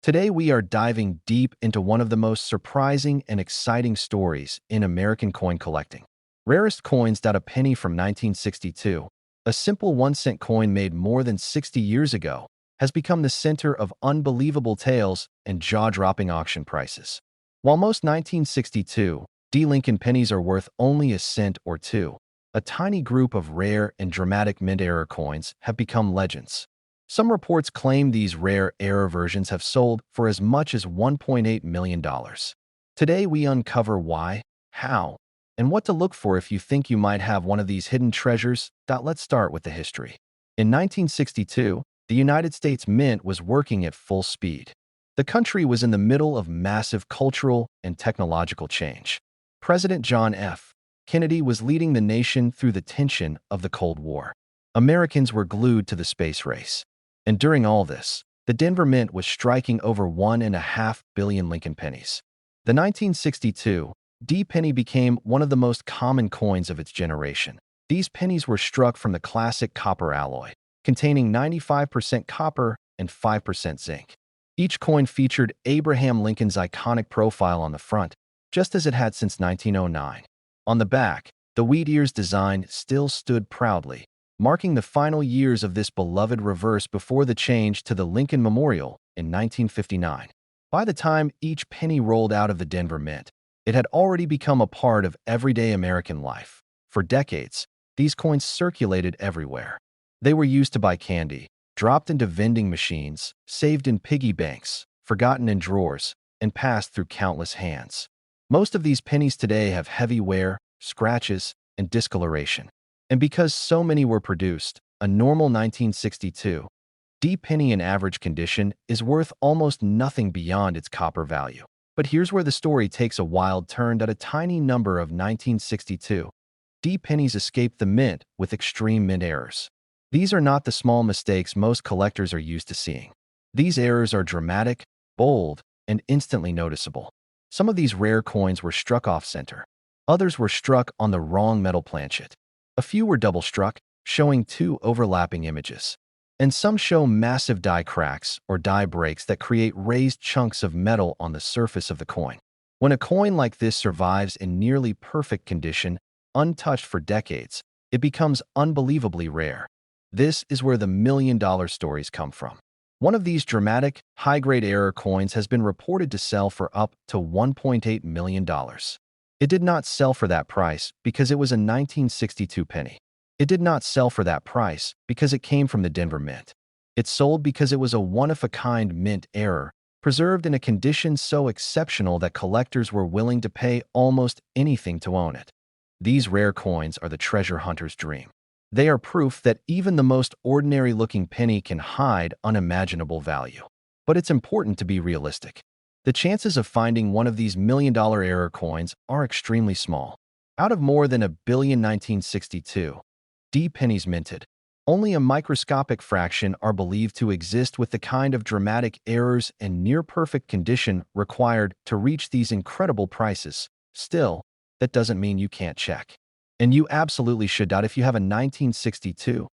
Today, we are diving deep into one of the most surprising and exciting stories in American coin collecting. Rarest coins. A penny from 1962, a simple 1-cent coin made more than 60 years ago, has become the center of unbelievable tales and jaw-dropping auction prices. While most 1962 D. Lincoln pennies are worth only a cent or two, a tiny group of rare and dramatic mint-era coins have become legends. Some reports claim these rare era versions have sold for as much as $1.8 million. Today, we uncover why, how, and what to look for if you think you might have one of these hidden treasures. Let's start with the history. In 1962, the United States Mint was working at full speed. The country was in the middle of massive cultural and technological change. President John F. Kennedy was leading the nation through the tension of the Cold War. Americans were glued to the space race. And during all this, the Denver Mint was striking over 1.5 billion Lincoln pennies. The 1962 D penny became one of the most common coins of its generation. These pennies were struck from the classic copper alloy, containing 95% copper and 5% zinc. Each coin featured Abraham Lincoln's iconic profile on the front, just as it had since 1909. On the back, the wheat ears design still stood proudly, marking the final years of this beloved reverse before the change to the Lincoln Memorial in 1959. By the time each penny rolled out of the Denver Mint, it had already become a part of everyday American life. For decades, these coins circulated everywhere. They were used to buy candy, dropped into vending machines, saved in piggy banks, forgotten in drawers, and passed through countless hands. Most of these pennies today have heavy wear, scratches, and discoloration. And because so many were produced, a normal 1962 D penny in average condition is worth almost nothing beyond its copper value. But here's where the story takes a wild turn. A tiny number of 1962 D pennies escaped the mint with extreme mint errors. These are not the small mistakes most collectors are used to seeing. These errors are dramatic, bold, and instantly noticeable. Some of these rare coins were struck off-center. Others were struck on the wrong metal planchet. A few were double-struck, showing two overlapping images. And some show massive die cracks or die breaks that create raised chunks of metal on the surface of the coin. When a coin like this survives in nearly perfect condition, untouched for decades, it becomes unbelievably rare. This is where the million-dollar stories come from. One of these dramatic, high-grade error coins has been reported to sell for up to $1.8 million. It did not sell for that price because it was a 1962 penny. It did not sell for that price because it came from the Denver Mint. It sold because it was a one-of-a-kind mint error, preserved in a condition so exceptional that collectors were willing to pay almost anything to own it. These rare coins are the treasure hunter's dream. They are proof that even the most ordinary-looking penny can hide unimaginable value. But it's important to be realistic. The chances of finding one of these million-dollar error coins are extremely small. Out of more than a billion 1962 D pennies minted, only a microscopic fraction are believed to exist with the kind of dramatic errors and near-perfect condition required to reach these incredible prices. Still, that doesn't mean you can't check. And you absolutely should. If you have a 1962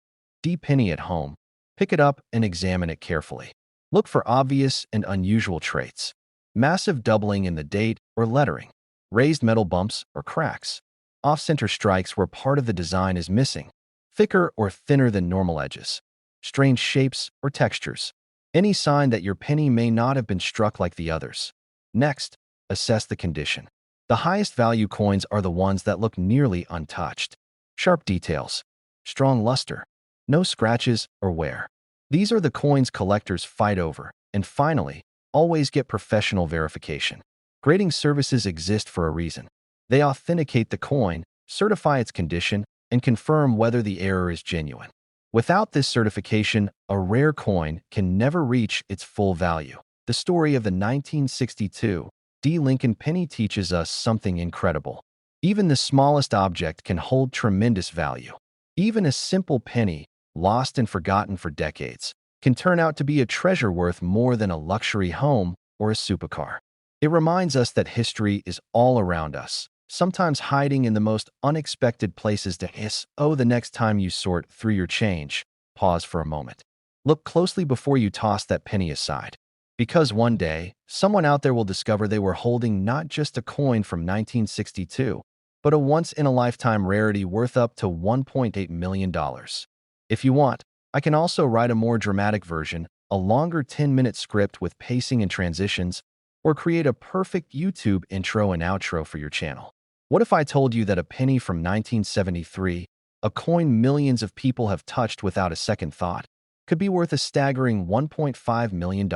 D penny at home, pick it up and examine it carefully. Look for obvious and unusual traits. Massive doubling in the date or lettering, raised metal bumps or cracks, off-center strikes where part of the design is missing, thicker or thinner than normal edges, strange shapes or textures, any sign that your penny may not have been struck like the others. Next, assess the condition. The highest value coins are the ones that look nearly untouched. Sharp details, strong luster, no scratches or wear. These are the coins collectors fight over. And finally, always get professional verification. Grading services exist for a reason. They authenticate the coin, certify its condition, and confirm whether the error is genuine. Without this certification, a rare coin can never reach its full value. The story of the 1962 D. Lincoln penny teaches us something incredible. Even the smallest object can hold tremendous value. Even a simple penny, lost and forgotten for decades, can turn out to be a treasure worth more than a luxury home or a supercar. It reminds us that history is all around us, sometimes hiding in the most unexpected places. The next time you sort through your change, pause for a moment. Look closely before you toss that penny aside. Because one day, someone out there will discover they were holding not just a coin from 1962, but a once-in-a-lifetime rarity worth up to $1.8 million. If you want, I can also write a more dramatic version, a longer 10-minute script with pacing and transitions, or create a perfect YouTube intro and outro for your channel. What if I told you that a penny from 1973, a coin millions of people have touched without a second thought, could be worth a staggering $1.5 million?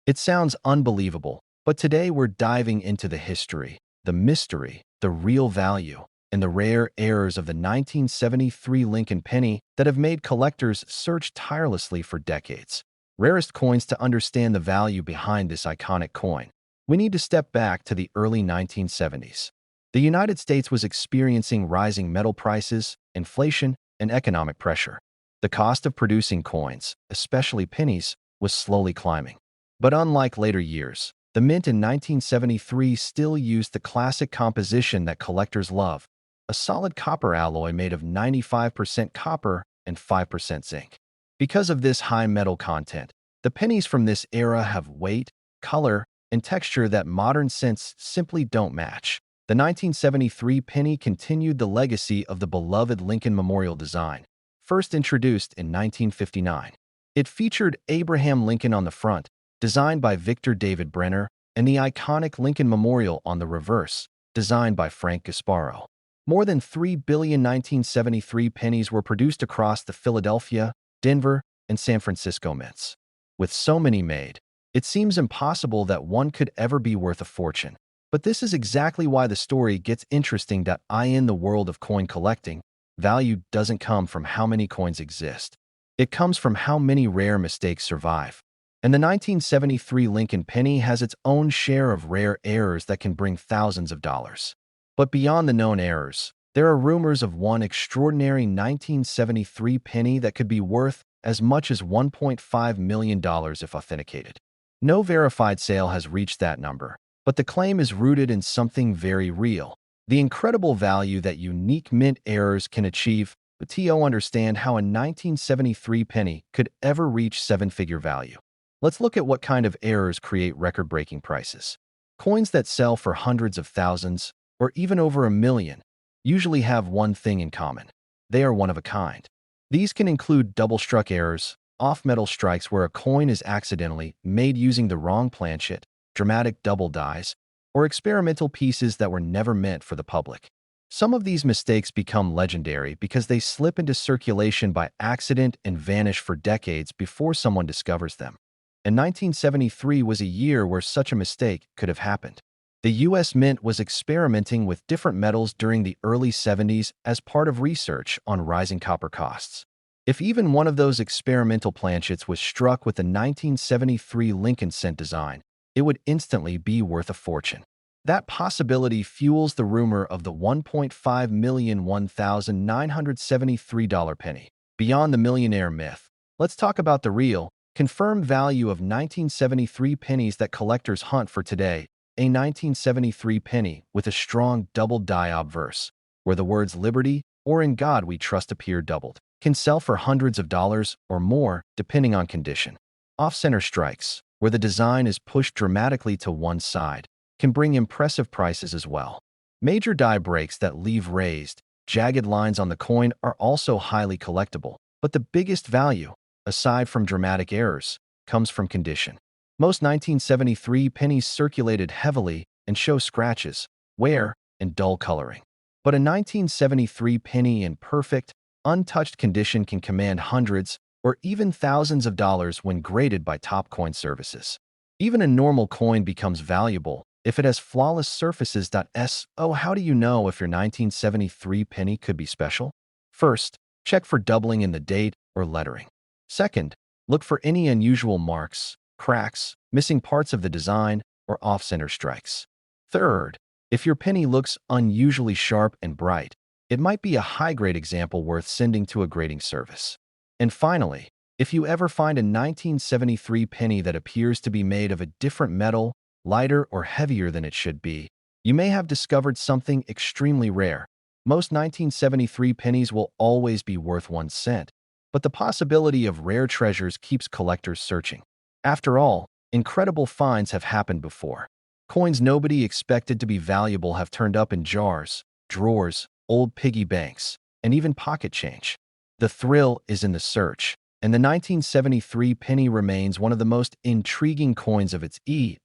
It sounds unbelievable, but today we're diving into the history, the mystery, the real value, and the rare errors of the 1973 Lincoln penny that have made collectors search tirelessly for decades. Rarest coins. To understand the value behind this iconic coin, we need to step back to the early 1970s. The United States was experiencing rising metal prices, inflation, and economic pressure. The cost of producing coins, especially pennies, was slowly climbing. But unlike later years, the mint in 1973 still used the classic composition that collectors love, a solid copper alloy made of 95% copper and 5% zinc. Because of this high metal content, the pennies from this era have weight, color, and texture that modern cents simply don't match. The 1973 penny continued the legacy of the beloved Lincoln Memorial design, first introduced in 1959. It featured Abraham Lincoln on the front, designed by Victor David Brenner, and the iconic Lincoln Memorial on the reverse, designed by Frank Gasparo. More than 3 billion 1973 pennies were produced across the Philadelphia, Denver, and San Francisco mints. With so many made, it seems impossible that one could ever be worth a fortune. But this is exactly why the story gets interesting. In the world of coin collecting, value doesn't come from how many coins exist. It comes from how many rare mistakes survive. And the 1973 Lincoln penny has its own share of rare errors that can bring thousands of dollars. But beyond the known errors, there are rumors of one extraordinary 1973 penny that could be worth as much as $1.5 million if authenticated. No verified sale has reached that number, but the claim is rooted in something very real: the incredible value that unique mint errors can achieve. But to understand how a 1973 penny could ever reach seven-figure value, let's look at what kind of errors create record-breaking prices. Coins that sell for hundreds of thousands, or even over $1 million, usually have one thing in common: they are one of a kind. These can include double-struck errors, off-metal strikes where a coin is accidentally made using the wrong planchet, dramatic double dies, or experimental pieces that were never meant for the public. Some of these mistakes become legendary because they slip into circulation by accident and vanish for decades before someone discovers them. And 1973 was a year where such a mistake could have happened. The U.S. Mint was experimenting with different metals during the early 70s as part of research on rising copper costs. If even one of those experimental planchets was struck with the 1973 Lincoln cent design, it would instantly be worth a fortune. That possibility fuels the rumor of the $1.5 million $1,973 penny. Beyond the millionaire myth, let's talk about the real, confirmed value of 1973 pennies that collectors hunt for today. A 1973 penny with a strong double die obverse, where the words "Liberty" or "In God We Trust" appear doubled, can sell for hundreds of dollars or more depending on condition. Off-center strikes, where the design is pushed dramatically to one side, can bring impressive prices as well. Major die breaks that leave raised, jagged lines on the coin are also highly collectible, but the biggest value, aside from dramatic errors, comes from condition. Most 1973 pennies circulated heavily and show scratches, wear, and dull coloring. But a 1973 penny in perfect, untouched condition can command hundreds or even thousands of dollars when graded by top coin services. Even a normal coin becomes valuable if it has flawless surfaces. So how do you know if your 1973 penny could be special? First, check for doubling in the date or lettering. Second, look for any unusual marks, cracks, missing parts of the design, or off-center strikes. Third, if your penny looks unusually sharp and bright, it might be a high-grade example worth sending to a grading service. And finally, if you ever find a 1973 penny that appears to be made of a different metal, lighter or heavier than it should be, you may have discovered something extremely rare. Most 1973 pennies will always be worth 1 cent, but the possibility of rare treasures keeps collectors searching. After all, incredible finds have happened before. Coins nobody expected to be valuable have turned up in jars, drawers, old piggy banks, and even pocket change. The thrill is in the search, and the 1973 penny remains one of the most intriguing coins of its era.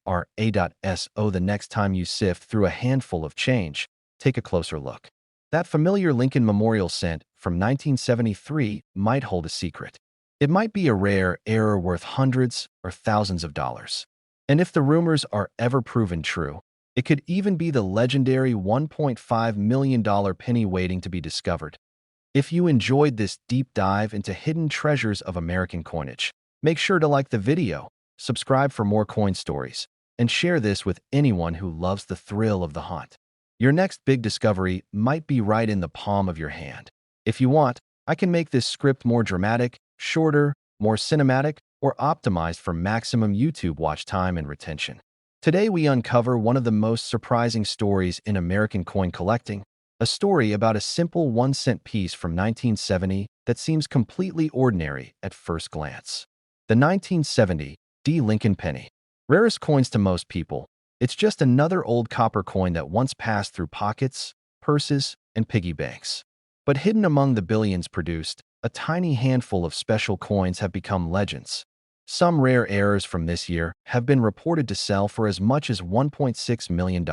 So the next time you sift through a handful of change, take a closer look. That familiar Lincoln Memorial cent from 1973 might hold a secret. It might be a rare error worth hundreds or thousands of dollars. And if the rumors are ever proven true, it could even be the legendary $1.5 million penny waiting to be discovered. If you enjoyed this deep dive into hidden treasures of American coinage, make sure to like the video, subscribe for more coin stories, and share this with anyone who loves the thrill of the hunt. Your next big discovery might be right in the palm of your hand. If you want, I can make this script more dramatic, shorter, more cinematic, or optimized for maximum YouTube watch time and retention. Today we uncover one of the most surprising stories in American coin collecting, a story about a simple 1-cent piece from 1970 that seems completely ordinary at first glance. The 1970 D. Lincoln penny. Rarest coins to most people, it's just another old copper coin that once passed through pockets, purses, and piggy banks. But hidden among the billions produced, a tiny handful of special coins have become legends. Some rare errors from this year have been reported to sell for as much as $1.6 million.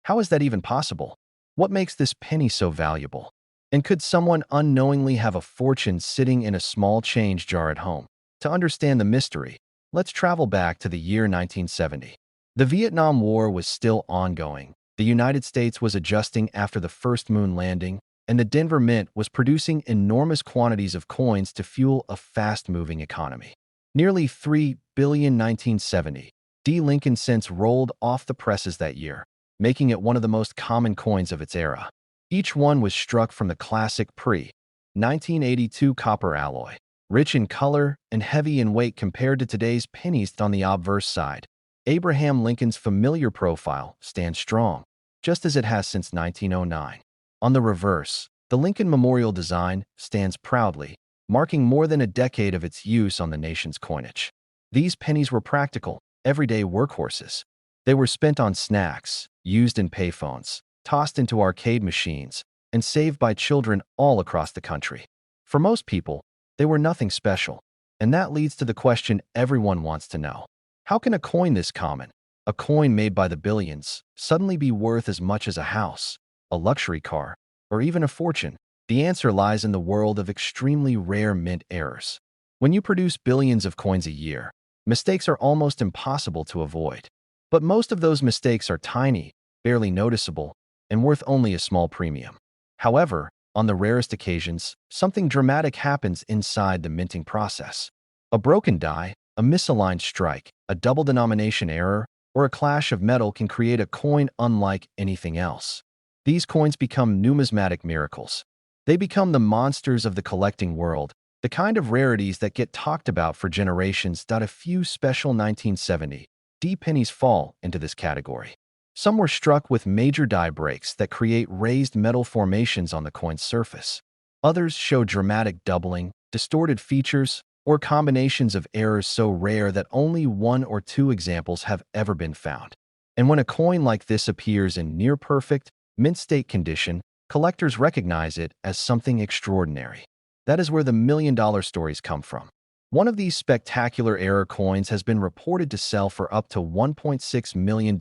How is that even possible? What makes this penny so valuable? And could someone unknowingly have a fortune sitting in a small change jar at home? To understand the mystery, let's travel back to the year 1970. The Vietnam War was still ongoing. The United States was adjusting after the first moon landing, and the Denver Mint was producing enormous quantities of coins to fuel a fast-moving economy. Nearly 3 billion 1970 D. Lincoln cents rolled off the presses that year, making it one of the most common coins of its era. Each one was struck from the classic pre-1982 copper alloy, rich in color and heavy in weight compared to today's pennies. On the obverse side, Abraham Lincoln's familiar profile stands strong, just as it has since 1909. On the reverse, the Lincoln Memorial design stands proudly, marking more than a decade of its use on the nation's coinage. These pennies were practical, everyday workhorses. They were spent on snacks, used in payphones, tossed into arcade machines, and saved by children all across the country. For most people, they were nothing special, and that leads to the question everyone wants to know. How can a coin this common, a coin made by the billions, suddenly be worth as much as a house, a luxury car, or even a fortune? The answer lies in the world of extremely rare mint errors. When you produce billions of coins a year, mistakes are almost impossible to avoid. But most of those mistakes are tiny, barely noticeable, and worth only a small premium. However, on the rarest occasions, something dramatic happens inside the minting process. A broken die, a misaligned strike, a double denomination error, or a clash of metal can create a coin unlike anything else. These coins become numismatic miracles. They become the monsters of the collecting world, the kind of rarities that get talked about for generations. A few special 1970 D pennies fall into this category. Some were struck with major die breaks that create raised metal formations on the coin's surface. Others show dramatic doubling, distorted features, or combinations of errors so rare that only 1 or 2 examples have ever been found. And when a coin like this appears in near-perfect, mint-state condition, collectors recognize it as something extraordinary. That is where the million-dollar stories come from. One of these spectacular error coins has been reported to sell for up to $1.6 million,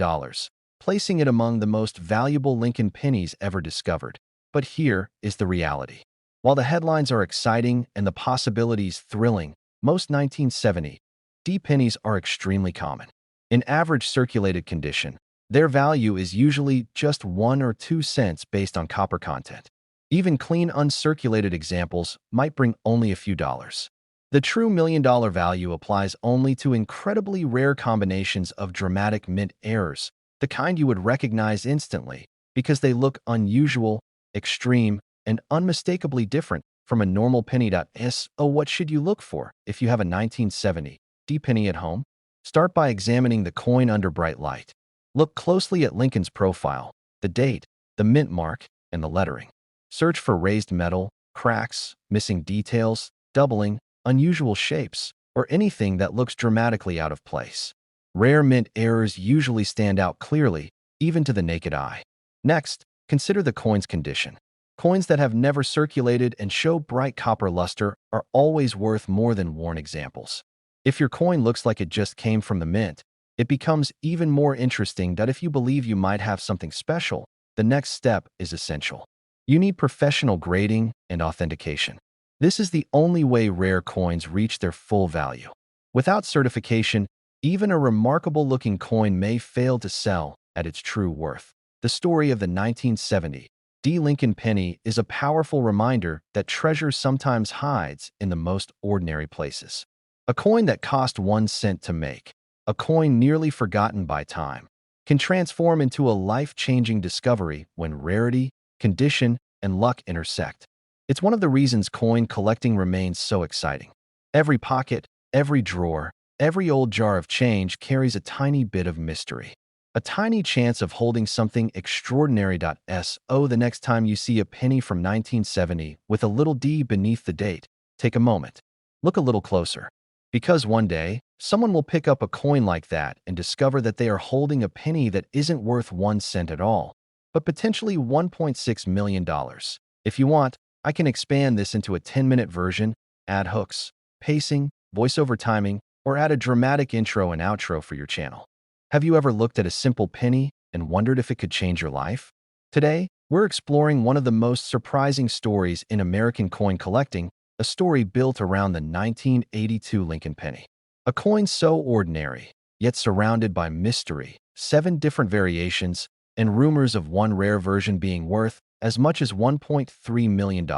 placing it among the most valuable Lincoln pennies ever discovered. But here is the reality. While the headlines are exciting and the possibilities thrilling, most 1970 D pennies are extremely common. In average circulated condition, their value is usually just 1 or 2 cents based on copper content. Even clean uncirculated examples might bring only a few dollars. The true million-dollar value applies only to incredibly rare combinations of dramatic mint errors, the kind you would recognize instantly because they look unusual, extreme, and unmistakably different from a normal penny. So what should you look for if you have a 1970 D penny at home? Start by examining the coin under bright light. Look closely at Lincoln's profile, the date, the mint mark, and the lettering. Search for raised metal, cracks, missing details, doubling, unusual shapes, or anything that looks dramatically out of place. Rare mint errors usually stand out clearly, even to the naked eye. Next, consider the coin's condition. Coins that have never circulated and show bright copper luster are always worth more than worn examples. If your coin looks like it just came from the mint, it becomes even more interesting that if you believe you might have something special, the next step is essential. You need professional grading and authentication. This is the only way rare coins reach their full value. Without certification, even a remarkable-looking coin may fail to sell at its true worth. The story of the 1970 D. Lincoln penny is a powerful reminder that treasure sometimes hides in the most ordinary places. A coin that cost 1 cent to make, a coin nearly forgotten by time, can transform into a life-changing discovery when rarity, condition, and luck intersect. It's one of the reasons coin collecting remains so exciting. Every pocket, every drawer, every old jar of change carries a tiny bit of mystery. A tiny chance of holding something extraordinary. So the next time you see a penny from 1970 with a little D beneath the date, take a moment. Look a little closer. Because one day, someone will pick up a coin like that and discover that they are holding a penny that isn't worth 1 cent at all, but potentially $1.6 million. If you want, I can expand this into a 10-minute version, add hooks, pacing, voiceover timing, or add a dramatic intro and outro for your channel. Have you ever looked at a simple penny and wondered if it could change your life? Today, we're exploring one of the most surprising stories in American coin collecting, a story built around the 1982 Lincoln penny. A coin so ordinary, yet surrounded by mystery, 7 different variations, and rumors of one rare version being worth as much as $1.3 million.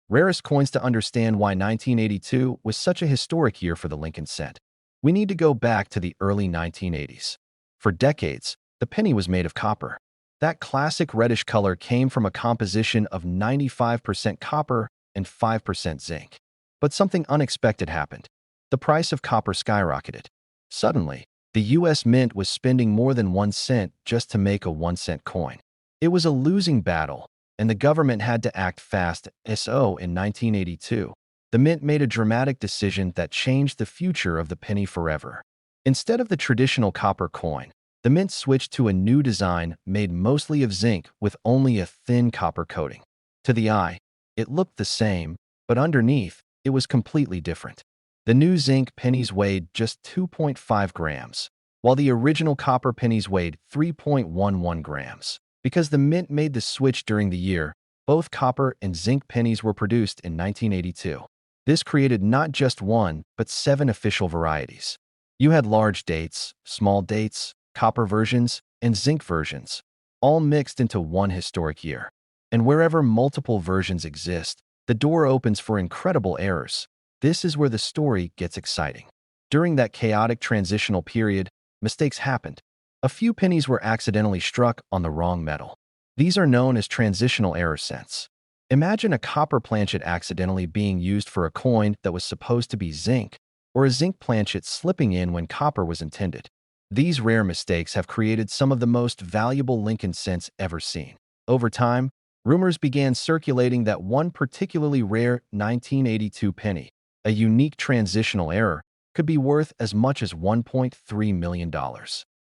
Rarest coins to understand why 1982 was such a historic year for the Lincoln cent. We need to go back to the early 1980s. For decades, the penny was made of copper. That classic reddish color came from a composition of 95% copper and 5% zinc. But something unexpected happened. The price of copper skyrocketed. Suddenly, the U.S. Mint was spending more than 1 cent just to make a 1-cent coin. It was a losing battle, and the government had to act fast. So in 1982, the Mint made a dramatic decision that changed the future of the penny forever. Instead of the traditional copper coin, the Mint switched to a new design made mostly of zinc with only a thin copper coating. To the eye, it looked the same, but underneath, it was completely different. The new zinc pennies weighed just 2.5 grams, while the original copper pennies weighed 3.11 grams. Because the Mint made the switch during the year, both copper and zinc pennies were produced in 1982. This created not just one, but 7 official varieties. You had large dates, small dates, copper versions, and zinc versions, all mixed into one historic year. And wherever multiple versions exist, the door opens for incredible errors. This is where the story gets exciting. During that chaotic transitional period, mistakes happened. A few pennies were accidentally struck on the wrong metal. These are known as transitional error cents. Imagine a copper planchet accidentally being used for a coin that was supposed to be zinc, or a zinc planchet slipping in when copper was intended. These rare mistakes have created some of the most valuable Lincoln cents ever seen. Over time, rumors began circulating that one particularly rare 1982 penny, a unique transitional error, could be worth as much as $1.3 million.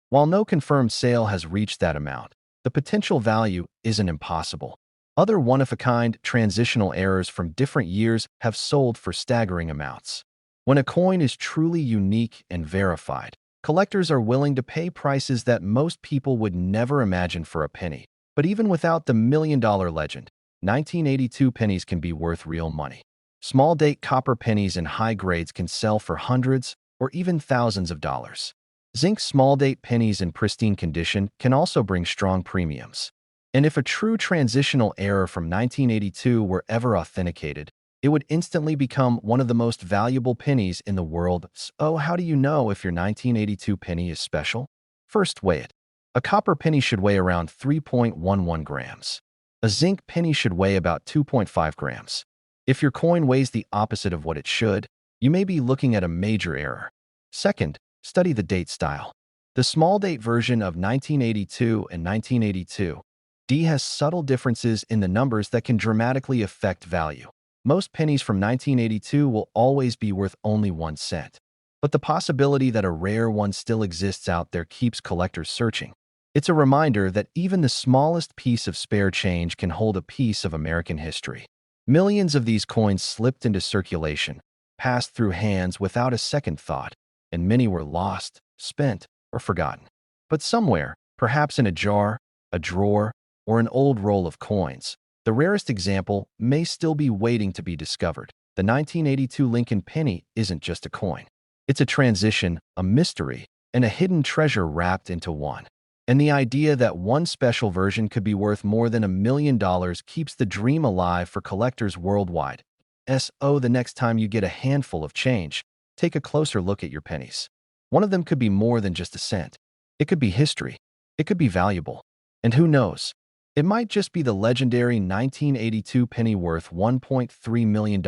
While no confirmed sale has reached that amount, the potential value isn't impossible. Other one-of-a-kind transitional errors from different years have sold for staggering amounts. When a coin is truly unique and verified, collectors are willing to pay prices that most people would never imagine for a penny. But even without the million-dollar legend, 1982 pennies can be worth real money. Small-date copper pennies in high grades can sell for hundreds or even thousands of dollars. Zinc small-date pennies in pristine condition can also bring strong premiums. And if a true transitional error from 1982 were ever authenticated, it would instantly become one of the most valuable pennies in the world. So how do you know if your 1982 penny is special? First, weigh it. A copper penny should weigh around 3.11 grams. A zinc penny should weigh about 2.5 grams. If your coin weighs the opposite of what it should, you may be looking at a major error. Second, study the date style. The small date version of 1982 and 1982 D has subtle differences in the numbers that can dramatically affect value. Most pennies from 1982 will always be worth only 1 cent. but the possibility that a rare one still exists out there keeps collectors searching. It's a reminder that even the smallest piece of spare change can hold a piece of American history. Millions of these coins slipped into circulation, passed through hands without a second thought, and many were lost, spent, or forgotten. But somewhere, perhaps in a jar, a drawer, or an old roll of coins, the rarest example may still be waiting to be discovered. The 1982 Lincoln penny isn't just a coin. It's a transition, a mystery, and a hidden treasure wrapped into one. And the idea that one special version could be worth more than $1 million keeps the dream alive for collectors worldwide. So the next time you get a handful of change, take a closer look at your pennies. One of them could be more than just a cent. It could be history. It could be valuable. And who knows? It might just be the legendary 1982 penny worth $1.3 million.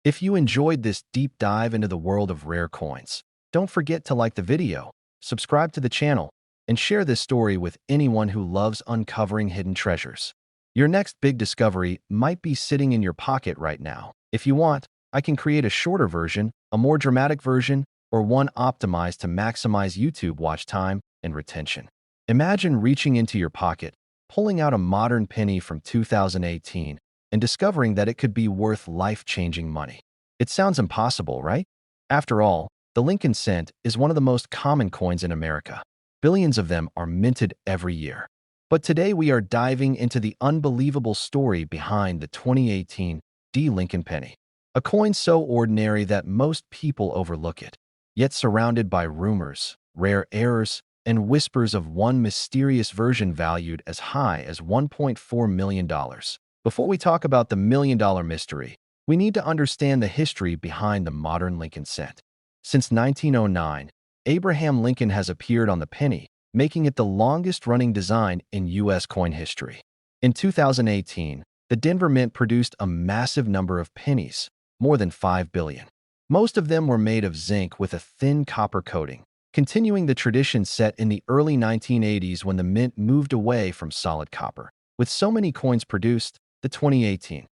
If you enjoyed this deep dive into the world of rare coins, don't forget to like the video, subscribe to the channel, and share this story with anyone who loves uncovering hidden treasures. Your next big discovery might be sitting in your pocket right now. If you want, I can create a shorter version, a more dramatic version, or one optimized to maximize YouTube watch time and retention. Imagine reaching into your pocket, pulling out a modern penny from 2018, and discovering that it could be worth life-changing money. It sounds impossible, right? After all, the Lincoln cent is one of the most common coins in America. Billions of them are minted every year. But today we are diving into the unbelievable story behind the 2018 Lincoln penny. A coin so ordinary that most people overlook it, yet surrounded by rumors, rare errors, and whispers of one mysterious version valued as high as $1.4 million. Before we talk about the million-dollar mystery, we need to understand the history behind the modern Lincoln cent. Since 1909, Abraham Lincoln has appeared on the penny, making it the longest-running design in U.S. coin history. In 2018, the Denver Mint produced a massive number of pennies, more than 5 billion. Most of them were made of zinc with a thin copper coating, continuing the tradition set in the early 1980s when the mint moved away from solid copper. With so many coins produced, the 2018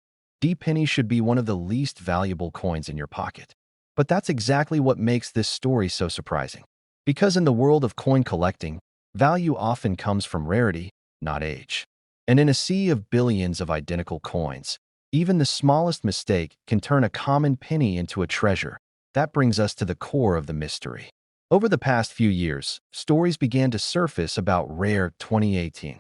penny should be one of the least valuable coins in your pocket. But that's exactly what makes this story so surprising. Because in the world of coin collecting, value often comes from rarity, not age. And in a sea of billions of identical coins, even the smallest mistake can turn a common penny into a treasure. That brings us to the core of the mystery. Over the past few years, stories began to surface about rare 2018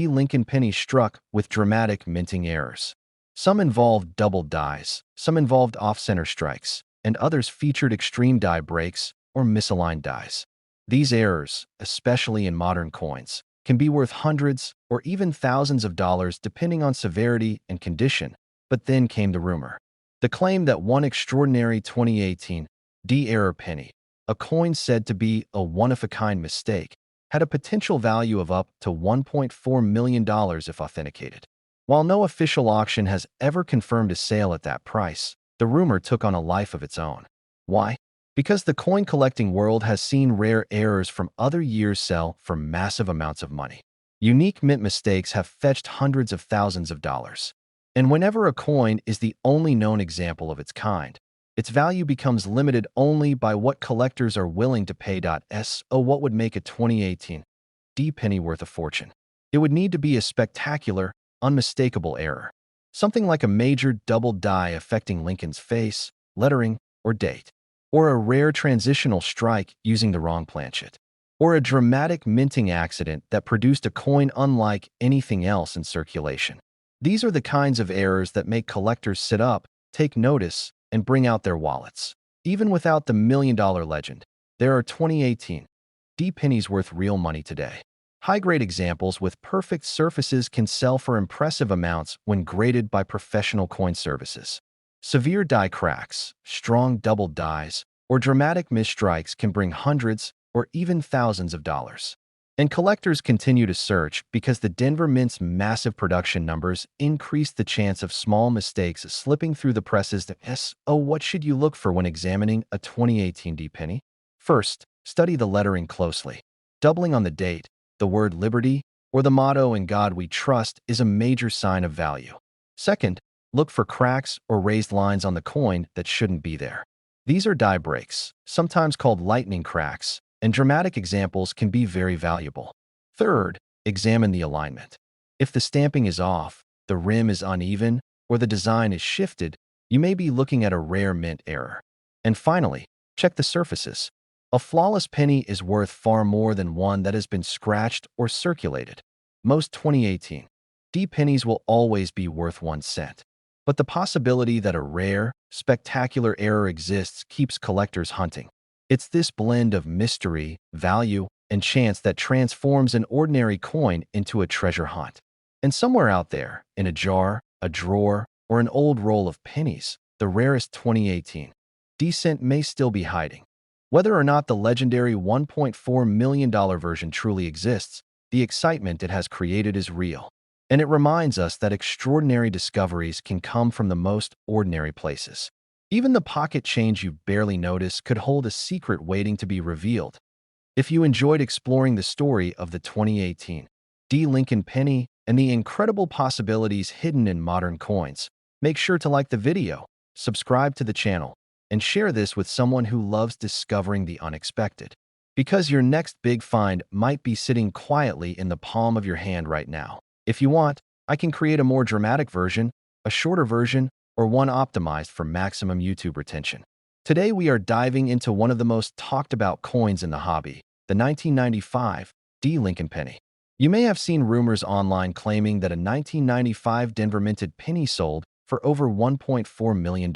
Lincoln pennies struck with dramatic minting errors. Some involved double dies, some involved off-center strikes, and others featured extreme die breaks or misaligned dies. These errors, especially in modern coins, can be worth hundreds or even thousands of dollars depending on severity and condition. But then came the rumor. The claim that one extraordinary 2018 error penny, a coin said to be a one-of-a-kind mistake, had a potential value of up to $1.4 million if authenticated. While no official auction has ever confirmed a sale at that price, the rumor took on a life of its own. Why? Because the coin collecting world has seen rare errors from other years sell for massive amounts of money. Unique mint mistakes have fetched hundreds of thousands of dollars. And whenever a coin is the only known example of its kind, its value becomes limited only by what collectors are willing to pay. So what would make a 2018 penny worth a fortune? It would need to be a spectacular, unmistakable error. Something like a major double die affecting Lincoln's face, lettering, or date. Or a rare transitional strike using the wrong planchet. Or a dramatic minting accident that produced a coin unlike anything else in circulation. These are the kinds of errors that make collectors sit up, take notice, and bring out their wallets. Even without the million-dollar legend, there are 2018 pennies worth real money today. High-grade examples with perfect surfaces can sell for impressive amounts when graded by professional coin services. Severe die cracks, strong double dies, or dramatic misstrikes can bring hundreds or even thousands of dollars. And collectors continue to search because the Denver Mint's massive production numbers increase the chance of small mistakes slipping through the presses. So what should you look for when examining a 2018 penny? First, study the lettering closely. Doubling on the date, the word liberty, or the motto "In God We Trust" is a major sign of value. Second, look for cracks or raised lines on the coin that shouldn't be there. These are die breaks, sometimes called lightning cracks, and dramatic examples can be very valuable. Third, examine the alignment. If the stamping is off, the rim is uneven, or the design is shifted, you may be looking at a rare mint error. And finally, check the surfaces. A flawless penny is worth far more than one that has been scratched or circulated. Most 2018 D pennies will always be worth 1 cent. But the possibility that a rare, spectacular error exists keeps collectors hunting. It's this blend of mystery, value, and chance that transforms an ordinary coin into a treasure hunt. And somewhere out there, in a jar, a drawer, or an old roll of pennies, the rarest 2018 D cent may still be hiding. Whether or not the legendary $1.4 million version truly exists, the excitement it has created is real. And it reminds us that extraordinary discoveries can come from the most ordinary places. Even the pocket change you barely notice could hold a secret waiting to be revealed. If you enjoyed exploring the story of the 2018 D. Lincoln penny and the incredible possibilities hidden in modern coins, make sure to like the video, subscribe to the channel, and share this with someone who loves discovering the unexpected. Because your next big find might be sitting quietly in the palm of your hand right now. If you want, I can create a more dramatic version, a shorter version, or one optimized for maximum YouTube retention. Today we are diving into one of the most talked about coins in the hobby, the 1995 D. Lincoln penny. You may have seen rumors online claiming that a 1995 Denver minted penny sold for over $1.4 million.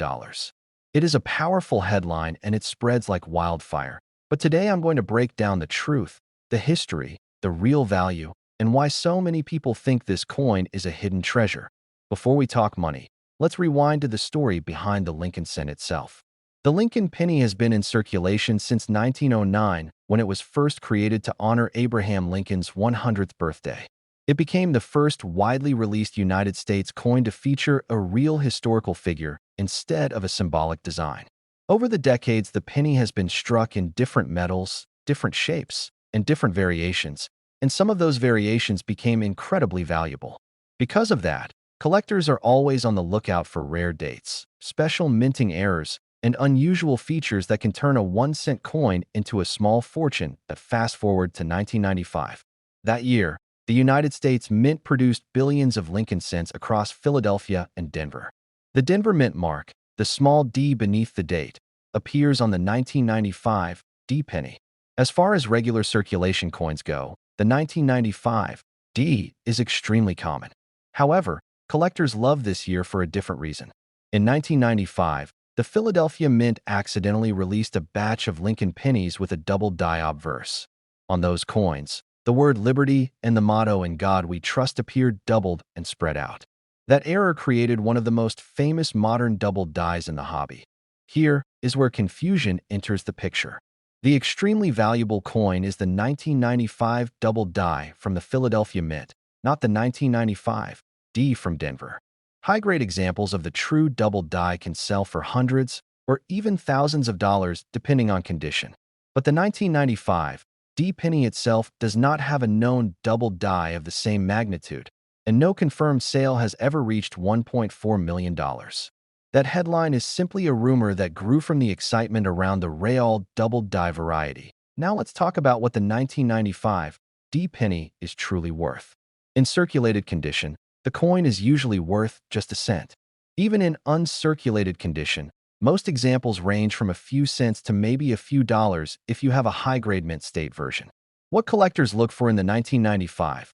It is a powerful headline and it spreads like wildfire. But today I'm going to break down the truth, the history, the real value, and why so many people think this coin is a hidden treasure. Before we talk money, let's rewind to the story behind the Lincoln cent itself. The Lincoln penny has been in circulation since 1909, when it was first created to honor Abraham Lincoln's 100th birthday. It became the first widely released United States coin to feature a real historical figure instead of a symbolic design. Over the decades, the penny has been struck in different metals, different shapes, and different variations, and some of those variations became incredibly valuable. Because of that, collectors are always on the lookout for rare dates, special minting errors, and unusual features that can turn a 1-cent coin into a small fortune. Fast forward to 1995. That year, the United States Mint produced billions of Lincoln cents across Philadelphia and Denver. The Denver Mint mark, the small d beneath the date, appears on the 1995 D penny. As far as regular circulation coins go, the 1995 D is extremely common. However, collectors love this year for a different reason. In 1995, the Philadelphia Mint accidentally released a batch of Lincoln pennies with a double die obverse. On those coins, the word liberty and the motto "In God We Trust" appeared doubled and spread out. That error created one of the most famous modern double dies in the hobby. Here is where confusion enters the picture. The extremely valuable coin is the 1995 double die from the Philadelphia Mint, not the 1995 D from Denver. High-grade examples of the true double die can sell for hundreds or even thousands of dollars depending on condition. But the 1995 D penny itself does not have a known double die of the same magnitude, and no confirmed sale has ever reached $1.4 million. That headline is simply a rumor that grew from the excitement around the real double die variety. Now let's talk about what the 1995 D penny is truly worth. In circulated condition, the coin is usually worth just a cent. Even in uncirculated condition, most examples range from a few cents to maybe a few dollars if you have a high-grade mint state version. What collectors look for in the 1995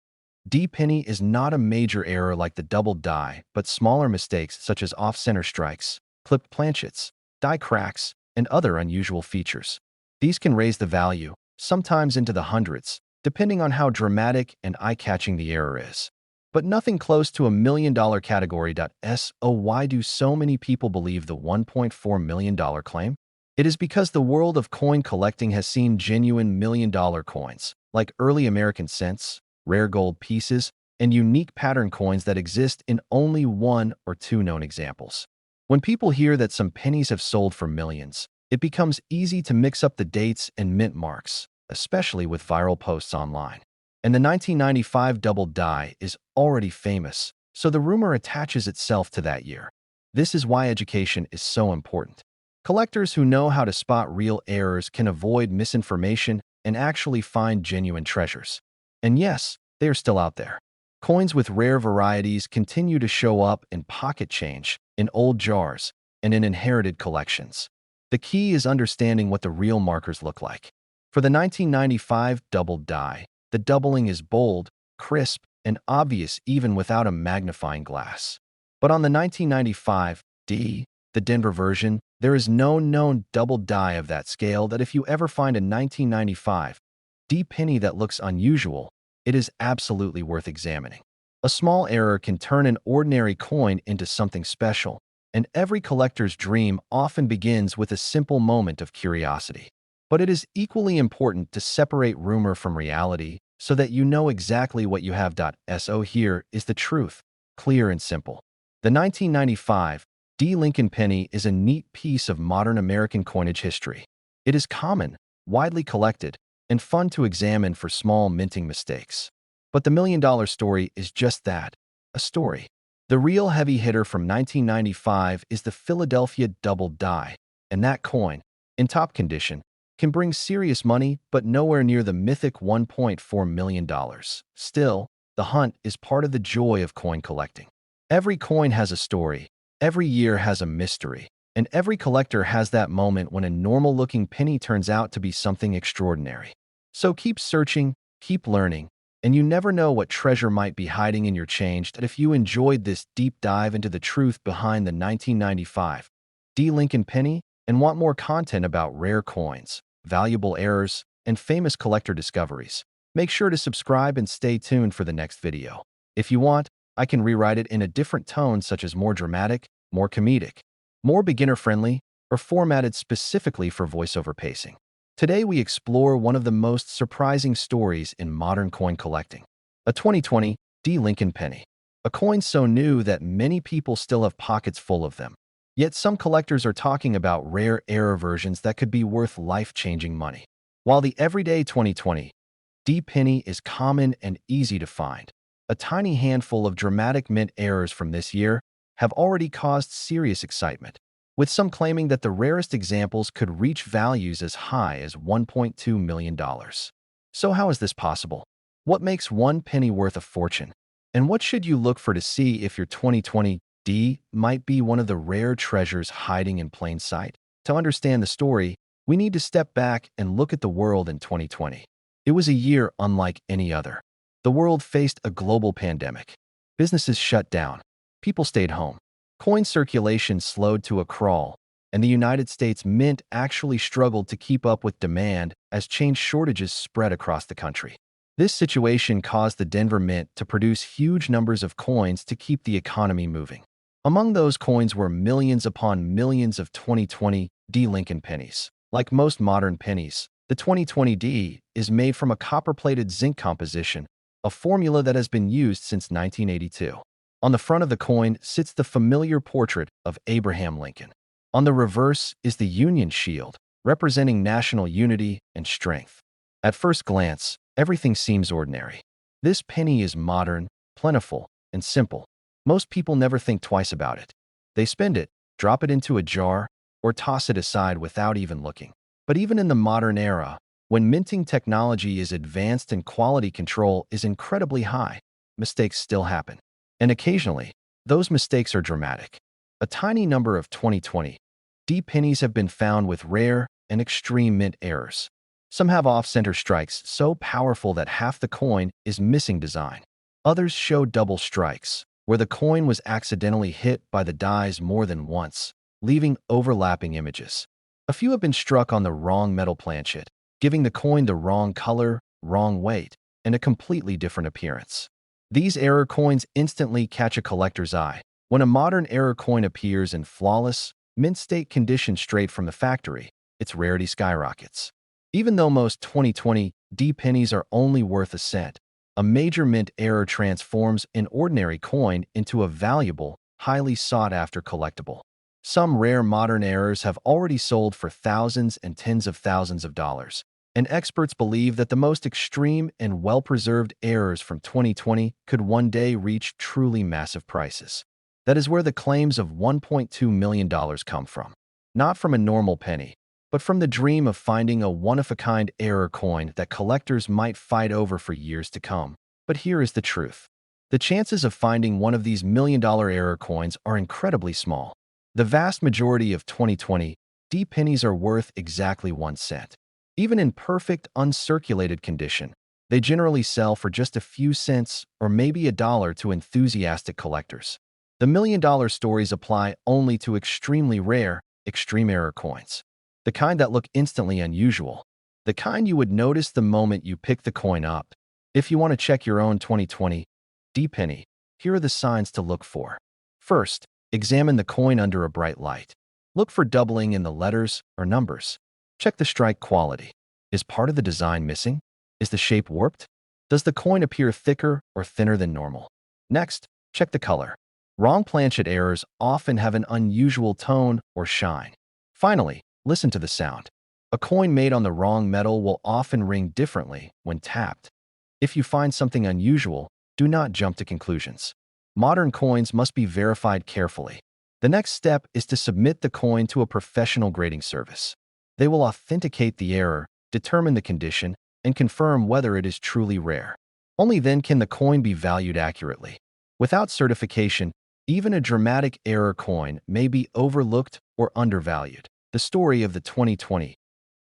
D penny is not a major error like the double die, but smaller mistakes such as off-center strikes, clipped planchets, die cracks, and other unusual features. These can raise the value, sometimes into the hundreds, depending on how dramatic and eye-catching the error is. But nothing close to $1 million category. So why do so many people believe the $1.4 million claim? It is because the world of coin collecting has seen genuine million-dollar coins, like early American cents, rare gold pieces, and unique pattern coins that exist in only one or two known examples. When people hear that some pennies have sold for millions, it becomes easy to mix up the dates and mint marks, especially with viral posts online. And the 1995 double die is already famous, so the rumor attaches itself to that year. This is why education is so important. Collectors who know how to spot real errors can avoid misinformation and actually find genuine treasures. And yes, they are still out there. Coins with rare varieties continue to show up in pocket change, in old jars, and in inherited collections. The key is understanding what the real markers look like. For the 1995 doubled die, the doubling is bold, crisp, and obvious even without a magnifying glass. But on the 1995 D, the Denver version, there is no known double die of that scale that if you ever find a 1995 D penny that looks unusual, it is absolutely worth examining. A small error can turn an ordinary coin into something special, and every collector's dream often begins with a simple moment of curiosity. But it is equally important to separate rumor from reality so that you know exactly what you have. So here is the truth, clear and simple. The 1995 D. Lincoln penny is a neat piece of modern American coinage history. It is common, widely collected, and fun to examine for small minting mistakes. But the million-dollar story is just that, a story. The real heavy hitter from 1995 is the Philadelphia double die, and that coin, in top condition, can bring serious money but nowhere near the mythic $1.4 million. Still, the hunt is part of the joy of coin collecting. Every coin has a story, every year has a mystery, and every collector has that moment when a normal-looking penny turns out to be something extraordinary. So keep searching, keep learning, and you never know what treasure might be hiding in your change. That if you enjoyed this deep dive into the truth behind the 1995 D. Lincoln penny and want more content about rare coins, valuable errors, and famous collector discoveries, make sure to subscribe and stay tuned for the next video. If you want, I can rewrite it in a different tone, such as more dramatic, more comedic, more beginner-friendly, or formatted specifically for voiceover pacing. Today we explore one of the most surprising stories in modern coin collecting, a 2020 D. Lincoln penny. A coin so new that many people still have pockets full of them. Yet some collectors are talking about rare error versions that could be worth life-changing money. While the everyday 2020 D. penny is common and easy to find, a tiny handful of dramatic mint errors from this year have already caused serious excitement, with some claiming that the rarest examples could reach values as high as $1.2 million. So how is this possible? What makes one penny worth a fortune? And what should you look for to see if your 2020 D might be one of the rare treasures hiding in plain sight? To understand the story, we need to step back and look at the world in 2020. It was a year unlike any other. The world faced a global pandemic. Businesses shut down. People stayed home. Coin circulation slowed to a crawl, and the United States Mint actually struggled to keep up with demand as change shortages spread across the country. This situation caused the Denver Mint to produce huge numbers of coins to keep the economy moving. Among those coins were millions upon millions of 2020 D. Lincoln pennies. Like most modern pennies, the 2020 D is made from a copper-plated zinc composition, a formula that has been used since 1982. On the front of the coin sits the familiar portrait of Abraham Lincoln. On the reverse is the Union shield, representing national unity and strength. At first glance, everything seems ordinary. This penny is modern, plentiful, and simple. Most people never think twice about it. They spend it, drop it into a jar, or toss it aside without even looking. But even in the modern era, when minting technology is advanced and quality control is incredibly high, mistakes still happen. And occasionally, those mistakes are dramatic. A tiny number of 2020 D pennies have been found with rare and extreme mint errors. Some have off-center strikes so powerful that half the coin is missing design. Others show double strikes, where the coin was accidentally hit by the dies more than once, leaving overlapping images. A few have been struck on the wrong metal planchet, giving the coin the wrong color, wrong weight, and a completely different appearance. These error coins instantly catch a collector's eye. When a modern error coin appears in flawless, mint-state condition straight from the factory, its rarity skyrockets. Even though most 2020 D pennies are only worth a cent, a major mint error transforms an ordinary coin into a valuable, highly sought-after collectible. Some rare modern errors have already sold for thousands and tens of thousands of dollars, and experts believe that the most extreme and well-preserved errors from 2020 could one day reach truly massive prices. That is where the claims of $1.2 million come from. not from a normal penny, but from the dream of finding a one-of-a-kind error coin that collectors might fight over for years to come. But here is the truth. The chances of finding one of these million-dollar error coins are incredibly small. The vast majority of 2020 D pennies are worth exactly 1 cent. Even in perfect, uncirculated condition, they generally sell for just a few cents or maybe $1 to enthusiastic collectors. The million-dollar stories apply only to extremely rare, extreme error coins. The kind that look instantly unusual. The kind you would notice the moment you pick the coin up. If you want to check your own 2020 D penny, here are the signs to look for. First, examine the coin under a bright light. Look for doubling in the letters or numbers. Check the strike quality. Is part of the design missing? Is the shape warped? Does the coin appear thicker or thinner than normal? Next, check the color. Wrong planchet errors often have an unusual tone or shine. Finally, listen to the sound. A coin made on the wrong metal will often ring differently when tapped. If you find something unusual, do not jump to conclusions. Modern coins must be verified carefully. The next step is to submit the coin to a professional grading service. They will authenticate the error, determine the condition, and confirm whether it is truly rare. Only then can the coin be valued accurately. Without certification, even a dramatic error coin may be overlooked or undervalued. The story of the 2020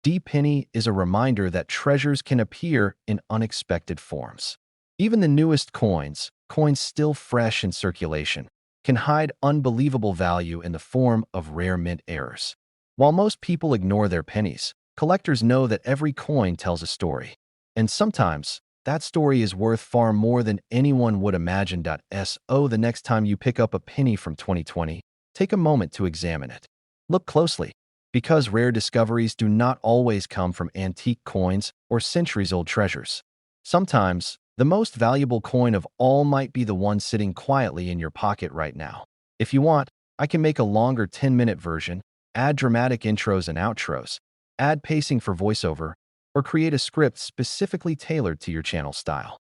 D penny is a reminder that treasures can appear in unexpected forms. Even the newest coins still fresh in circulation, can hide unbelievable value in the form of rare mint errors. While most people ignore their pennies, collectors know that every coin tells a story. And sometimes, that story is worth far more than anyone would imagine. So the next time you pick up a penny from 2020, take a moment to examine it. Look closely, because rare discoveries do not always come from antique coins or centuries-old treasures. Sometimes, the most valuable coin of all might be the one sitting quietly in your pocket right now. If you want, I can make a longer 10-minute version, add dramatic intros and outros, add pacing for voiceover, or create a script specifically tailored to your channel style.